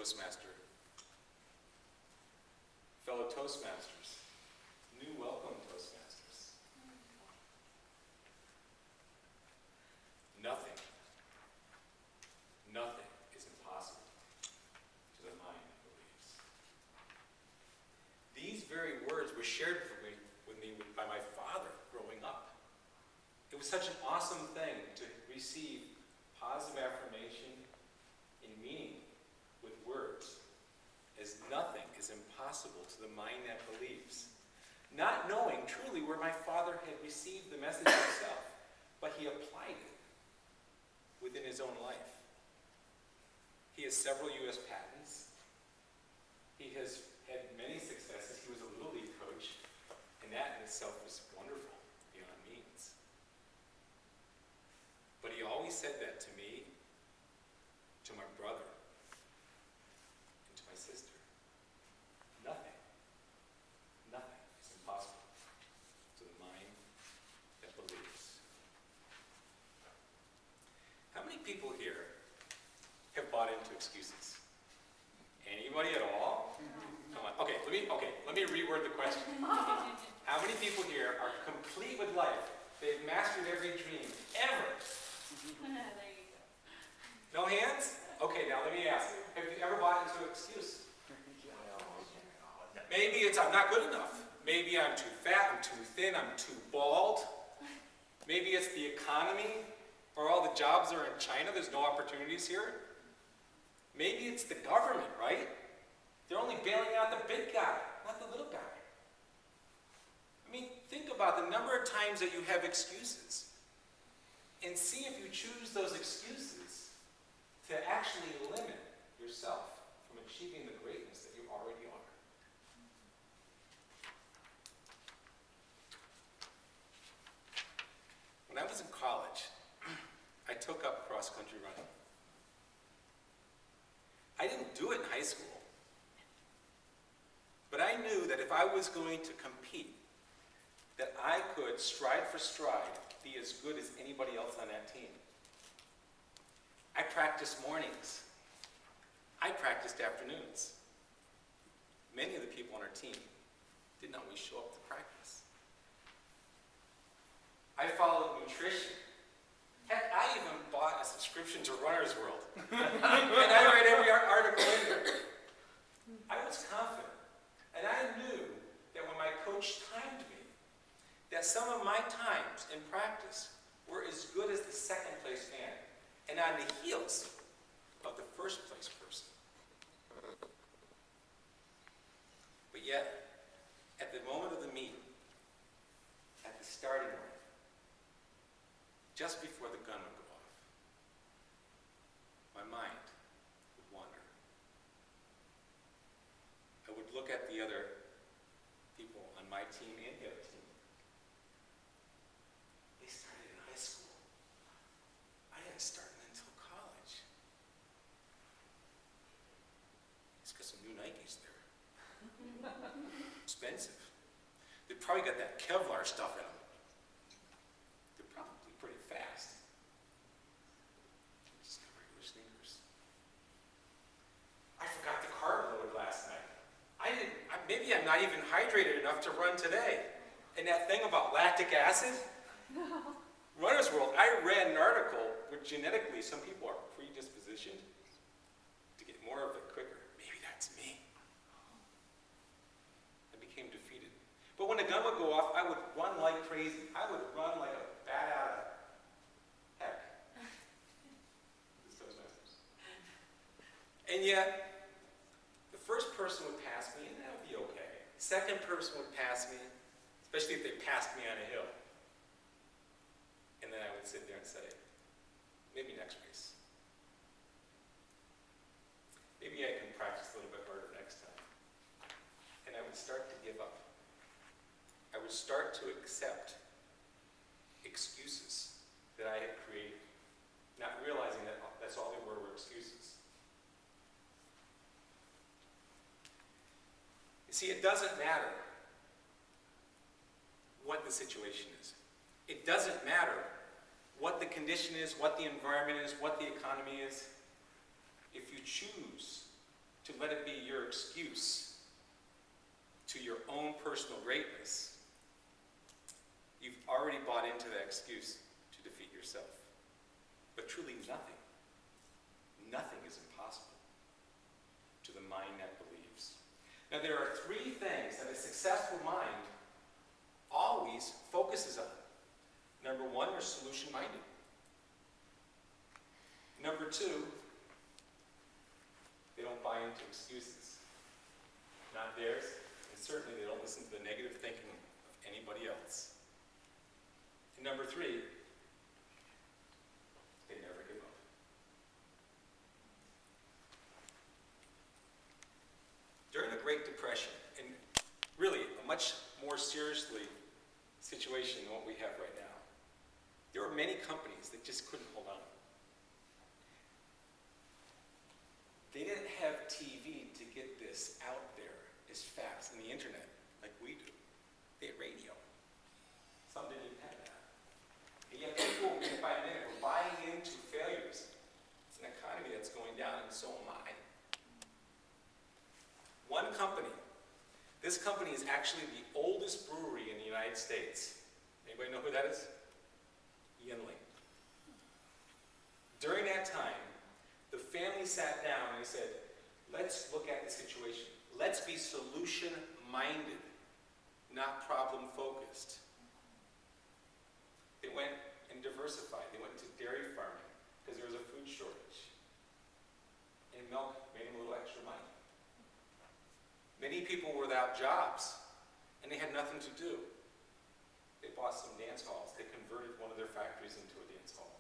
Toastmaster. Fellow Toastmasters, new welcome Toastmasters. Nothing is impossible to the mind that believes. These very words were shared with me by my father growing up. It was such an awesome thing to receive positive affirmation in meaning with words, as nothing is impossible to the mind that believes. Not knowing truly where my father had received the message himself, but he applied it within his own life. He has several U.S. patents. He has had many successes. He was a Little League coach, and that in itself was wonderful beyond means. But he always said that to me, to my brother, and to my sister. Nothing is impossible to the mind that believes. How many people here have bought into excuses? Anybody at all? Come on. Okay, let me reword the question. How many people here are complete with life? They've mastered every dream ever. There you go. No hands? Okay, now let me ask. Have you ever bought into an excuse? Maybe it's I'm not good enough. Maybe I'm too fat, I'm too thin, I'm too bald. Maybe it's the economy, or all the jobs are in China, there's no opportunities here. Maybe it's the government, right? They're only bailing out the big guy, not the little guy. I mean, think about the number of times that you have excuses. And see if you choose those excuses to actually limit yourself from achieving the greatness that you already are. When I was in college, I took up cross-country running. I didn't do it in high school, but I knew that if I was going to compete, that I could, stride for stride, be as good as anybody else on that team. I practiced mornings. I practiced afternoons. Many of the people on our team didn't always show up to practice. I followed nutrition. Heck, I even bought a subscription to Runner's World. And I read every article in there. I was confident. And I knew that when my coach timed me, that some of my times in practice were as good as the second place man, and on the heels of the first place person. But yet, at the moment of the meet, at the starting line, just before the gun would go off, my mind would wander. I would look at the other people on my team and the other team. They started in high school. I didn't start until college. It's got some new Nikes there. Expensive. They probably got that Kevlar stuff in them. They're probably pretty fast. Just got regular sneakers. I forgot the carb load last night. Maybe I'm not even hydrated enough to run today. And that thing about lactic acid? Runner's World, I read an article where genetically some people are predispositioned to get more of it quicker. Maybe that's me. I became defeated. But when the gun would go off, I would run like crazy. I would run like a bat out of heck. And yet, the first person would pass me, and that would be okay. Second person would pass me, especially if they passed me on a hill. And then I would sit there and say, maybe next race. Maybe I can practice a little bit harder next time. And I would start to give up. I would start to accept excuses that I had created, not realizing that that's all they were excuses. You see, it doesn't matter what the situation is. It doesn't matter what the condition is, what the environment is, what the economy is. If you choose to let it be your excuse to your own personal greatness, you've already bought into that excuse to defeat yourself. But truly nothing is impossible to the mind that believes. Now there are three things that a successful mind always focuses on. Number one, they're solution-minded. Number two, they don't buy into excuses. Not theirs, and certainly they don't listen to the negative thinking of anybody else. And number three, they never give up. During the Great Depression, and really a much more seriously situation than what we have right now, there were many companies that just couldn't hold on. They didn't have TV to get this out there as fast, and the internet, like we do. They had radio. Some didn't even have that. And yet people, minute by minute, were buying into failures. It's an economy that's going down, and so am I. One company, this company is actually the oldest brewery in the United States. Anybody know who that is? Yinling. During that time, the family sat down and they said, let's look at the situation. Let's be solution-minded, not problem-focused. They went and diversified. They went into dairy farming because there was a food shortage. And milk made them a little extra money. Many people were without jobs, and they had nothing to do. They bought some dance halls. They converted one of their factories into a dance hall.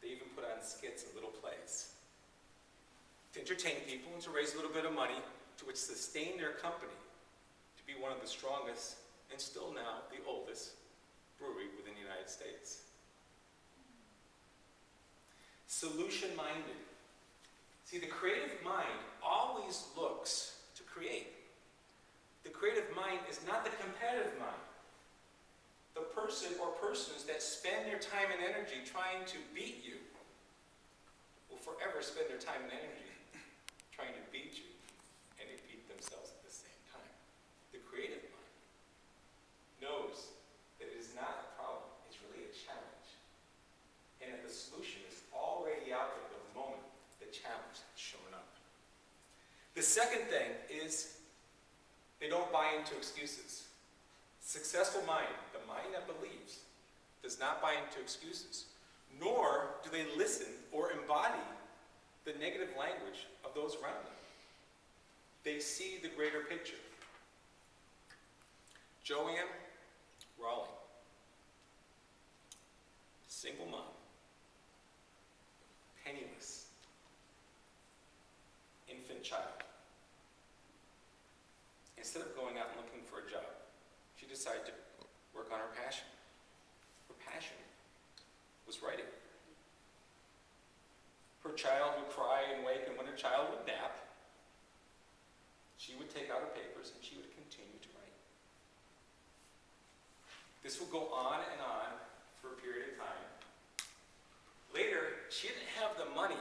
They even put on skits and little plays to entertain people and to raise a little bit of money to which sustain their company to be one of the strongest and still now the oldest brewery within the United States. Solution-minded. See, the creative mind always looks to create. The creative mind is not the competitive mind. The person or persons that spend their time and energy trying to beat you will forever spend their time and energy trying to beat you, and they beat themselves at the same time. The creative mind knows that it is not a problem, it's really a challenge. And that the solution is already out there the moment the challenge has shown up. The second thing is they don't buy into excuses. Successful mind, the mind that believes, does not buy into excuses, nor do they listen or embody the negative language of those around them. They see the greater picture. Joanne Raleigh, single mom, penniless, infant child. Instead of going out and looking for a job, she decided to work on her passion. Her passion was writing. Her child would cry and wake, and when her child would nap, she would take out her papers and she would continue to write. This would go on and on for a period of time. Later, she didn't have the money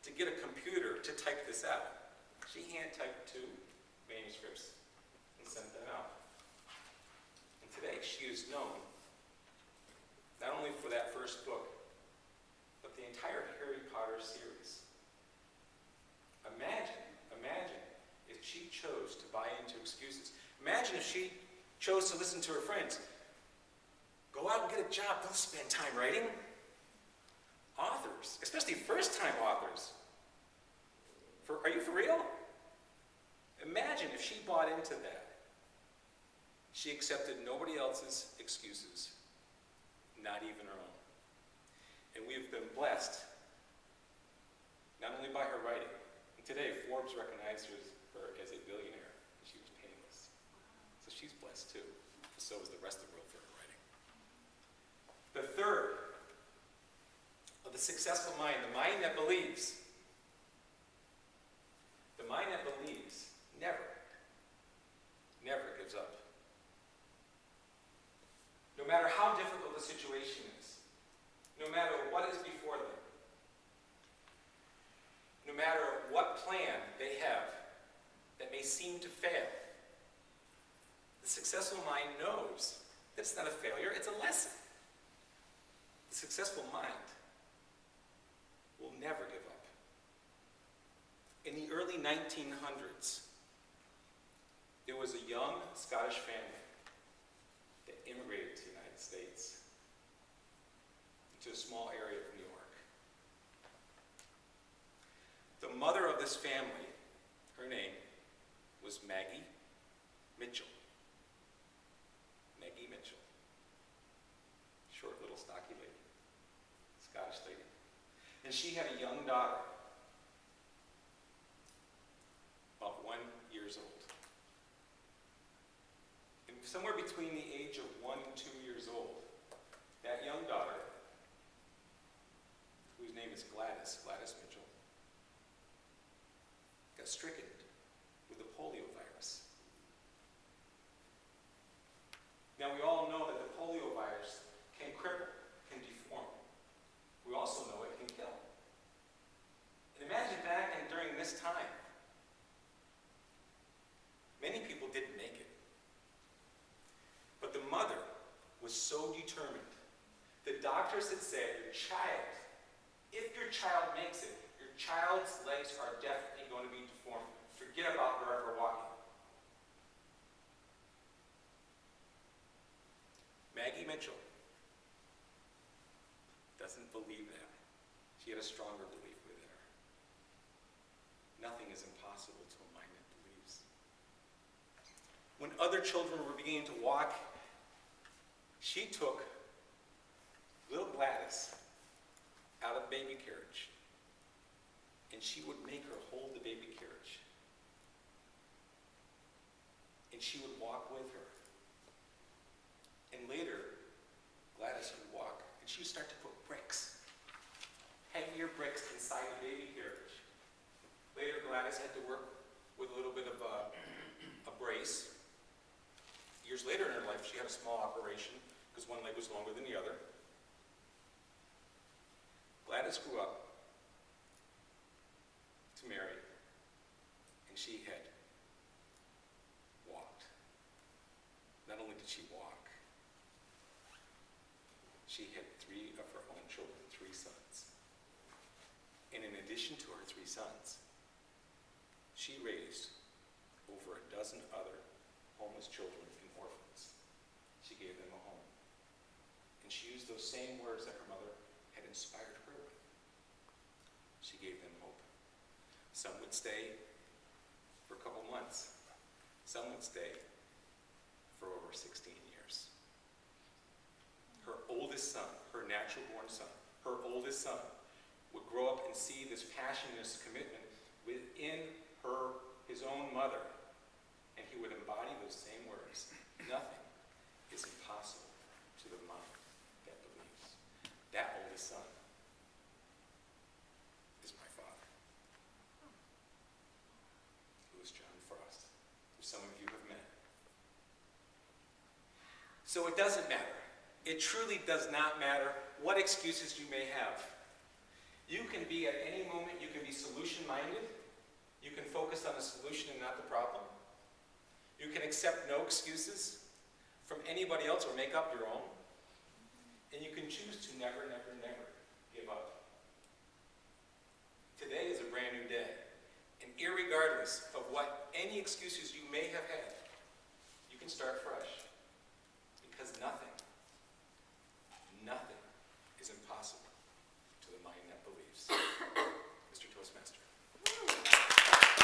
to get a computer to type this out. She hand-typed 2 manuscripts and sent them out. And today, she is known not only for that first book, but the entire Harry Potter series. Imagine if she chose to buy into excuses. Imagine if she chose to listen to her friends. Go out and get a job, don't spend time writing. Authors, especially first-time authors. Are you for real? Imagine if she bought into that. She accepted nobody else's excuses, not even her own. And we have been blessed, not only by her writing. And today, Forbes recognized her as a billionaire, and she was penniless. So she's blessed too. So is the rest of the world for her writing. The third of the successful mind, the mind that believes. The mind that believes never gives up. No matter how difficult the situation is, no matter what is before them, no no matter what plan they have that may seem to fail, the successful mind knows that it's not a failure, it's a lesson. The successful mind will never give up. In the early 1900s, there was a young Scottish family that immigrated to the United States, to a small area of New York. The mother of this family, her name was Maggie Mitchell. Maggie Mitchell. Short little stocky lady. Scottish lady. And she had a young daughter, about 1 year old. And somewhere between the age of 1 and 2 years old, that young daughter, whose name is Gladys Mitchell, got stricken with the polio virus. Now we all know that the polio virus can cripple, can deform. We also know it can kill. And imagine back and during this time, many people didn't make it. But the mother was so determined. The doctors had said, if your child makes it, your child's legs are definitely going to be deformed. Forget about her ever walking. Maggie Mitchell doesn't believe that. She had a stronger belief within her. Nothing is impossible to a mind that believes. When other children were beginning to walk, she took little Gladys out of the baby carriage, and she would make her hold the baby carriage. And she would walk with her. And later, Gladys would walk, and she would start to put bricks, heavier bricks inside the baby carriage. Later, Gladys had to work with a little bit of a brace. Years later in her life, she had a small operation because one leg was longer than the other. Gladys grew up to marry, and she had walked. Not only did she walk, she had 3 of her own children, 3 sons. And in addition to her 3 sons, she raised over a dozen other homeless children and orphans. She gave them a home. And she used those same words that her mother had inspired her with. She gave them hope. Some would stay for a couple months. Some would stay for over 16 years. Her oldest son, her natural-born son, her oldest son, would grow up and see this passion, this commitment within his own mother, and he would embody those same words. Nothing is impossible to the mind that believes. That oldest son is my father, who is John Frost, who some of you have met. So it doesn't matter. It truly does not matter what excuses you may have. You can be at any moment, you can be solution-minded. You can focus on the solution and not the problem. You can accept no excuses from anybody else or make up your own. And you can choose to never, never, never give up. Today is a brand new day. And irregardless of what any excuses you may have had,